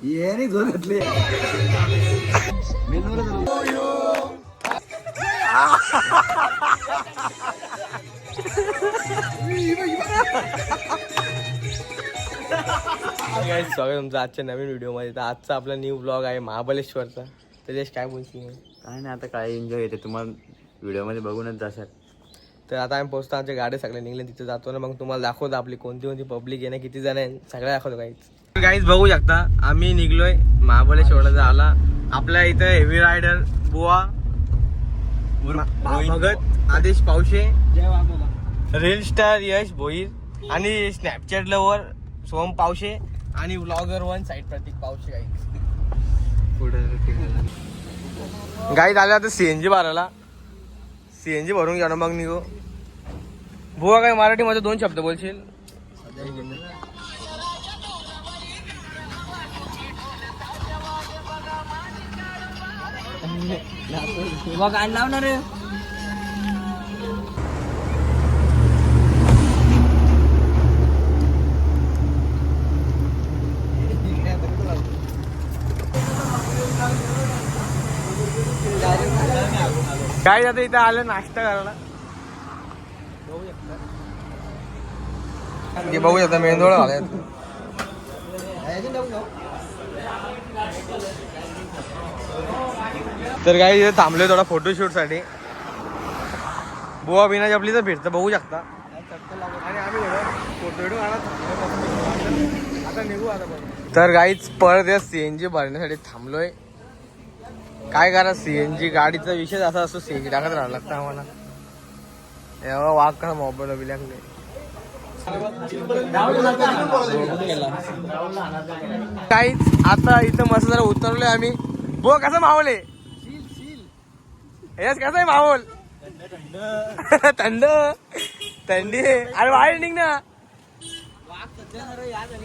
ये नाही झोन घातले स्वागत तुमचं आजच्या नवीन व्हिडिओमध्ये. तर आजचा आपला न्यू ब्लॉग आहे महाबळेश्वरचा. तर काय बोलशील? काय नाही, आता काय एन्जॉय येते तुम्हाला व्हिडिओमध्ये बघूनच जाशाल. तर आता आम्ही पोहोचतो, आमच्या गाड्या सगळे निघले, तिथे जातो ना, मग तुम्हाला दाखवतो आपली कोणती कोणती पब्लिक आहे ना, किती जण आहे सगळं दाखवतो. गाईज बघू शकता आम्ही निघलोय महाबळेश्वरला जायला. आपल्या इथं हेवी रायडर बुवा, भगत, आदेश पावशे, रील स्टार यश भोईर आणि स्नॅपचॅट लवर सोम पावशे आणि व्लॉगर वन साईड प्रतीक पावशे. गाईज आल्या आता सीएनजी भरायला. सीएनजी भरून घ्या ना मग निघू. बुवा काय मराठीमध्ये 2 शब्द बोलशील? गाडी लावणार रे. काय आता इथं आलं नाश्ता करायला. बघू शकता मेंदोळा आलाय. तर काय इथे थांबलोय थोडा फोटोशूट साठी. बुवा बिना जपलीचं फिरतं बघू शकता. आणि आम्ही फोटो आता निघू आता. तर गाईच परत सीएनजी भरण्यासाठी थांबलोय. काय करा, सीएनजी गाडीचा विषय असा असतो, सीएनजी टाकत राहावं लागतं आम्हाला. एवढा वाघ कसा मोबाईल बिलाकले. काहीच आता इथं मस्त जरा उतरलोय आम्ही. बो कसं माहोल आहे? कसं आहे माहोल? थंड थंडी आहे. अरे बाहेर निघ ना.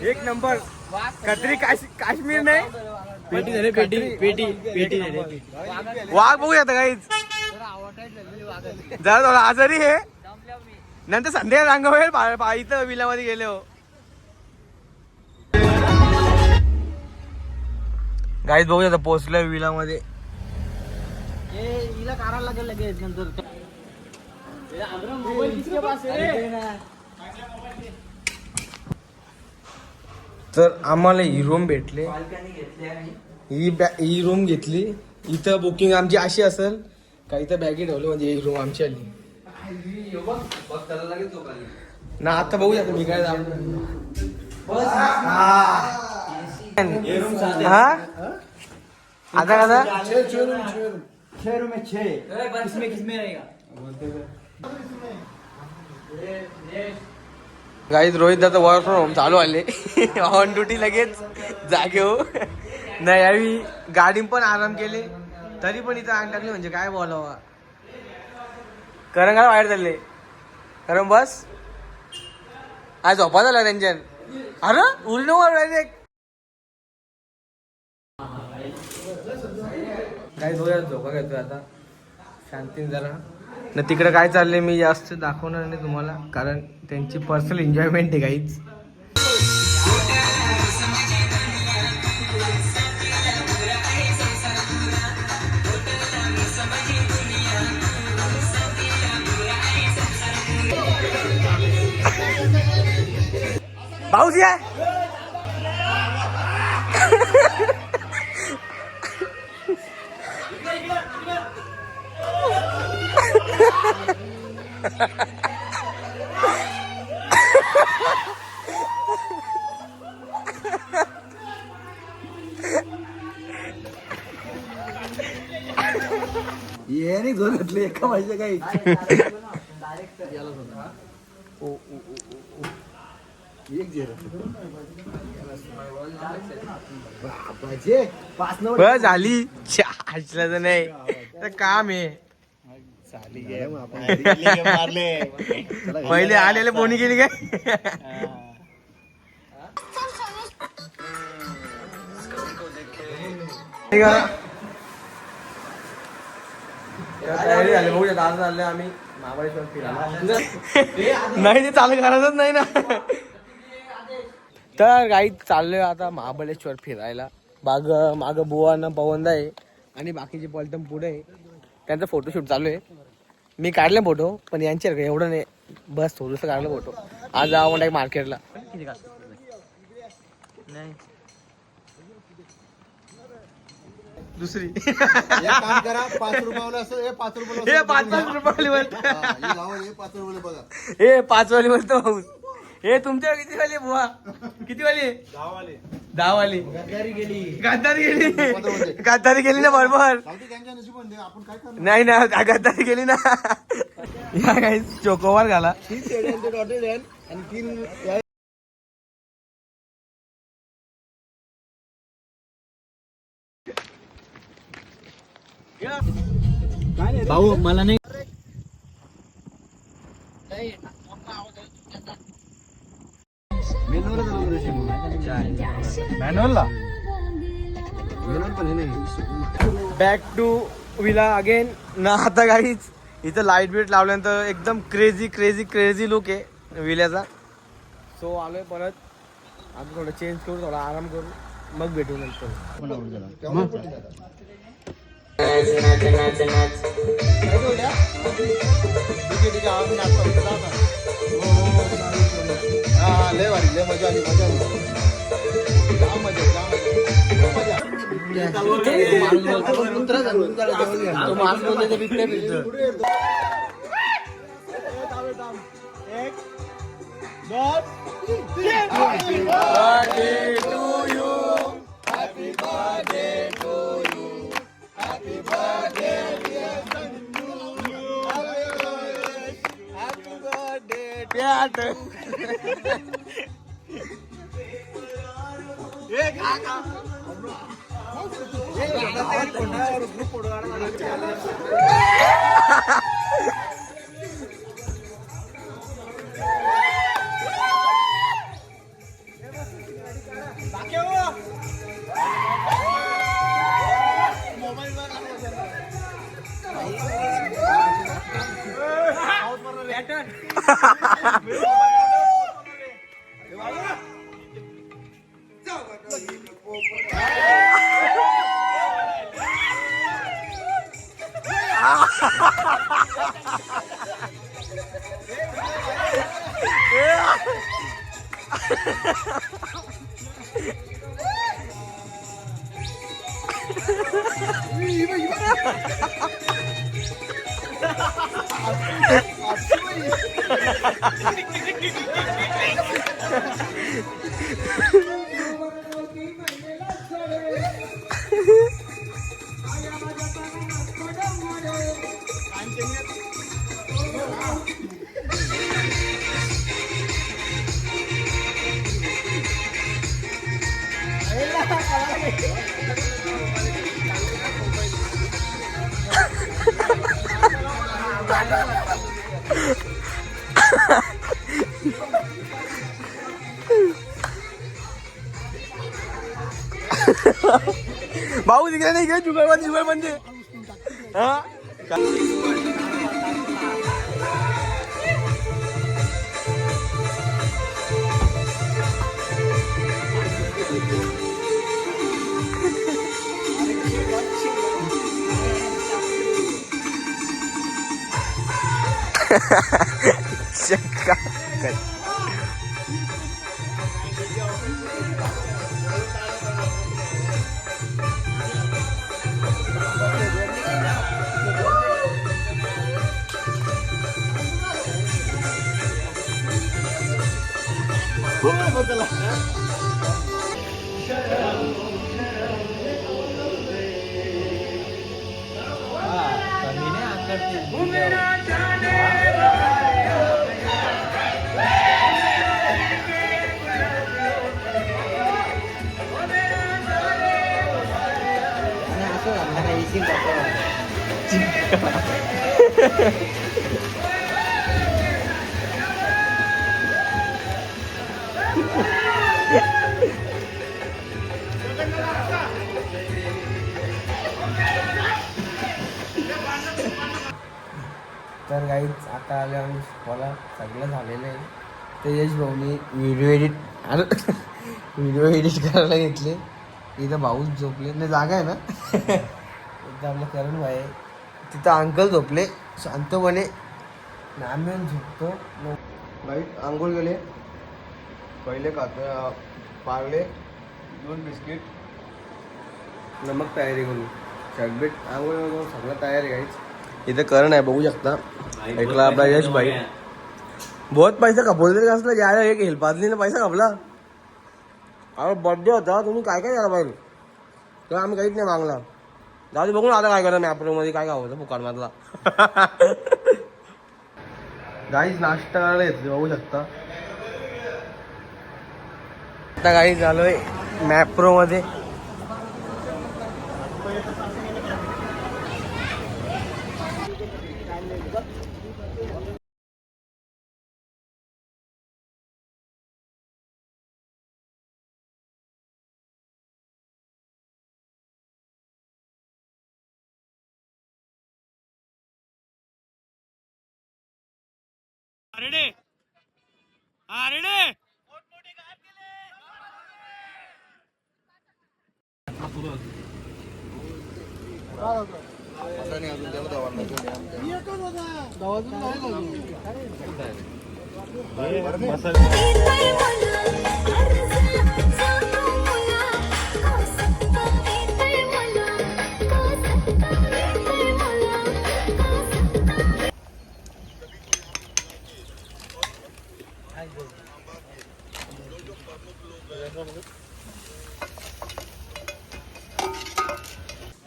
एक नंबर. कत्री काश्मीर नाही, पेटी झाली, पेटी पेटी पेटी झाली. वाघ बघू येतं काहीच. जरा थोडा आजारी आहे. नंतर संध्याकाळी सांगा होईल इथं विलामध्ये गेले हो. गाईच बघू आता पोहोचलोय विलामध्ये. हिला काढायला लागेल लगेच नंतर. तर आम्हाला ही रूम भेटले. ही रूम घेतली. इथं बुकिंग आमची अशी असेल का इथं बॅगी ठेवली म्हणजे ही रूम आमची आली ना. आता बघूया मी काय आता कसा 6 रूम है 6. किसमें रहेगा? गाईज रोहित दादा वर्क फ्रॉम होम चालू आले. ऑन ड्युटी लगेच जागे हो. नाही यावी गाडी पण आराम केले तरी पण इथं आग टाकली म्हणजे काय बोलावा. कारण काय बाहेर चालले कारण बस आज झोपा झाला त्यांच्यान. अरे उलट डायरेक्ट काय झोपा घेतोय आता शांतीन जरा ना. तिकडे काय चाललंय मी जास्त दाखवणार नाही तुम्हाला कारण त्यांची पर्सनल एन्जॉयमेंट आहे काहीच. भाऊजी आहे. ये नाही झोन घातले एका पाहिजे काही. बस झाली हसला तर नाही तर काम आहे. पहिले आलेले कोणी केली काय. तयारी झाली बघू दादा चालले आम्ही महाबळेश्वर फिरायला. नाही ते चालू करायचंच नाही ना. तर गाईत चाललोय आता महाबळेश्वर फिरायला. मागं बुवानं पवनदा आहे आणि बाकीचे पॉल्टम पुढे आहे. त्यांचा फोटोशूट चालू आहे. मी काढले फोटो पण यांच्या एवढं नाही, बस थोडंसं काढलं फोटो. आज जावं म्हणता मार्केटला. नाही दुसरी काम करा 5 रुपयाला असं हे 5 रुपयाला हे 5 रुपये बोलतो. हे 5 रुपयाला बघा हे 5 वाली बोलतो भाऊ. हे तुमच्या किती वाली बुवा? किती वाली? 10 वाली. गद्दारी गेली ना बरोबर. त्यांच्या नशिबाने आपण काय करणार. नाही ना गद्दारी गेली ना. या काही चोकोवर घाला. 3 डॉटेड आणि 3 भाऊ मला नाही बॅक टू विला अगेन ना. आता काहीच इथं लाईट बीट लावल्यानंतर एकदम क्रेझी लुक आहे विल्याचा. सो आलोय परत. आता थोडं चेंज करू, थोडा आराम करू, मग भेटू नंतर. लय भारी लय मजा आली जाम मजा भाऊ तिकडे नाही घे जुगल म्हणजे हा तर गाईच आता आल्यावर मला सगळं झालेलं आहे. तर यश भाऊनी व्हिडिओ एडिट करायला घेतले. इथं भाऊच झोपले नाही, जागा आहे ना. इथं आपलं करण भाई आहे. तिथं अंकल झोपले शांतपणे. आम्ही येऊन झोपतो. वाईट आंघोळ गेले. पहिले पारले 2 बिस्किट, नमक तयारी करू. शर्टबीट आंघोळ वगैरे सगळं तयारी काहीच. इथं करण आहे बघू शकता. ऐकला आपला यश भाई. बहुत पैसा खपवले तरी असलं यायला. एक हेल्पातलीने पैसा खपला. अरे बर्थडे होता, तुम्ही काय काय द्यायला पाहिजे तर आम्ही काहीच नाही मागला. जाऊ दे बघून आता काय करा मॅप्रोमध्ये काय काय होतं फुकाडमधला. गाईच नाश्ता करायला येते बघू शकता. आता गाडी झालोय मॅप्रोमध्ये.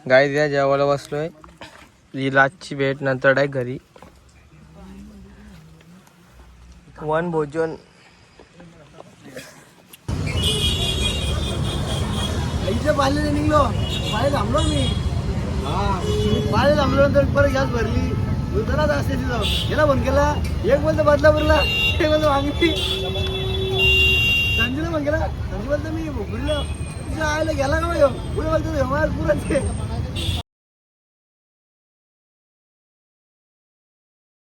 गाई द्या जेवायला बसलोय. ही लाचची भेट नंतर डायरेक्ट घरी. वन भोजन. इथे पाहिले निघलो, पाहिले थांबलो मी. पाहिले थांबलो नंतर परत गॅस भरली. दुसरा असते तिथं गेला फोन केला. एक बोलतो बदलापूरला, एक बोलतो वांगी. संजीला फोन केला. संजी बोलतो मी भोगलो. आयला गेला का पुढे बोलतो पुरत